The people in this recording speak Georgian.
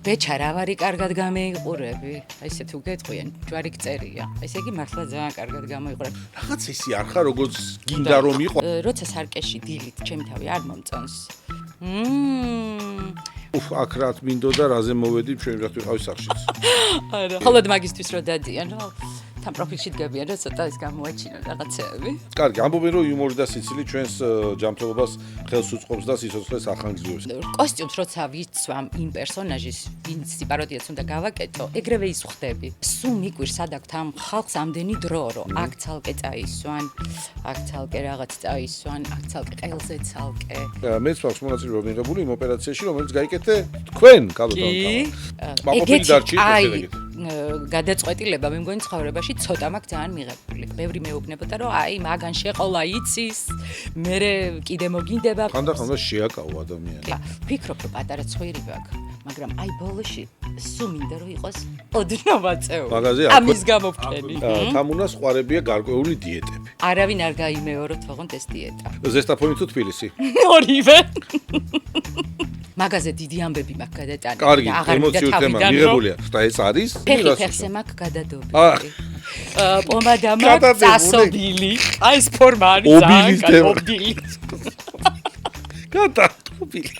ბეჩა რა ვარი კარგად გამეიყურები. აი ესეთი უგეთყვიან, ჯვარი გწერია. ესე იგი მართლა ძალიან კარგად გამოიყურებ. რაღაც ისი არ ხარ როგორც გინდა რომ იყო. როცა სარკეში დილით ჩემი თავი არ მომწონს. აქ რა მინდოდა რაზე მოვედი ჩვენ რა ვიყავი სახშიც. არა, ხოლოდ მაგისთვის რო დადიან, რა თან პროფილში დგებიან, რა ცოტა ის გამოაჩინონ რაღაცეები. კარგი, ამბობენ რომ იუმორი და სიცილი ჩვენს ჯანმრთელობას ხელს უწყობს და სიცოცხლეს ახანგრძლივებს. კოსტიუმს როცა ვიცვამ იმ პერსონაჟის, ვინც პაროდიაც უნდა გავაკეთო, ეგრევე ის ხვდები. სულ მიკვირს სადაქვთ ამ ხალხს ამდენი დრო, რომ აქ ცალკე წაისვან, აქ ცალკე რაღაც წაისვან, აქ ცალკე ყელზე ცალკე. მეც მაქვს მონაწილეობა მიღებული იმ ოპერაციაში, რომელიც გაიკეთე თქვენ, კალოდან. ეგეთი გადაწყვეტილება მე მგონი ცხოვრებაში ცოტა მაქვს ძალიან მიღებული. ბევრი მეუბნებოდა რომ აი მაგან შეყოლა იცის, მერე კიდე მოგინდება. ხანდახან შეაკავო ადამიანი. ვფიქრობ რომ პატარა ცხვირი ვაქვს, მაგრამ აი ბოლოში სულ მინდა რომ იყოს ოდნავ აწეული. მაგაზე ამის გამოფქენი. თამუნა სყვარებია გარკვეული დიეტები. არავინ არ გაიმეოროთ თქონდ ეს დიეტა. ზესტაფონი თუ თბილისი? ორივე. მაგაზე დიდი ამბები მაქვს გადატანილი. კარგი, ემოციურ თემა მიღებულია. და ეს არის? ფეხზე მაქვს გადადობილი. პომადა მაქვს წასობილი. აი ეს ფორმა არის ძალიან კარგი. გადადობილი.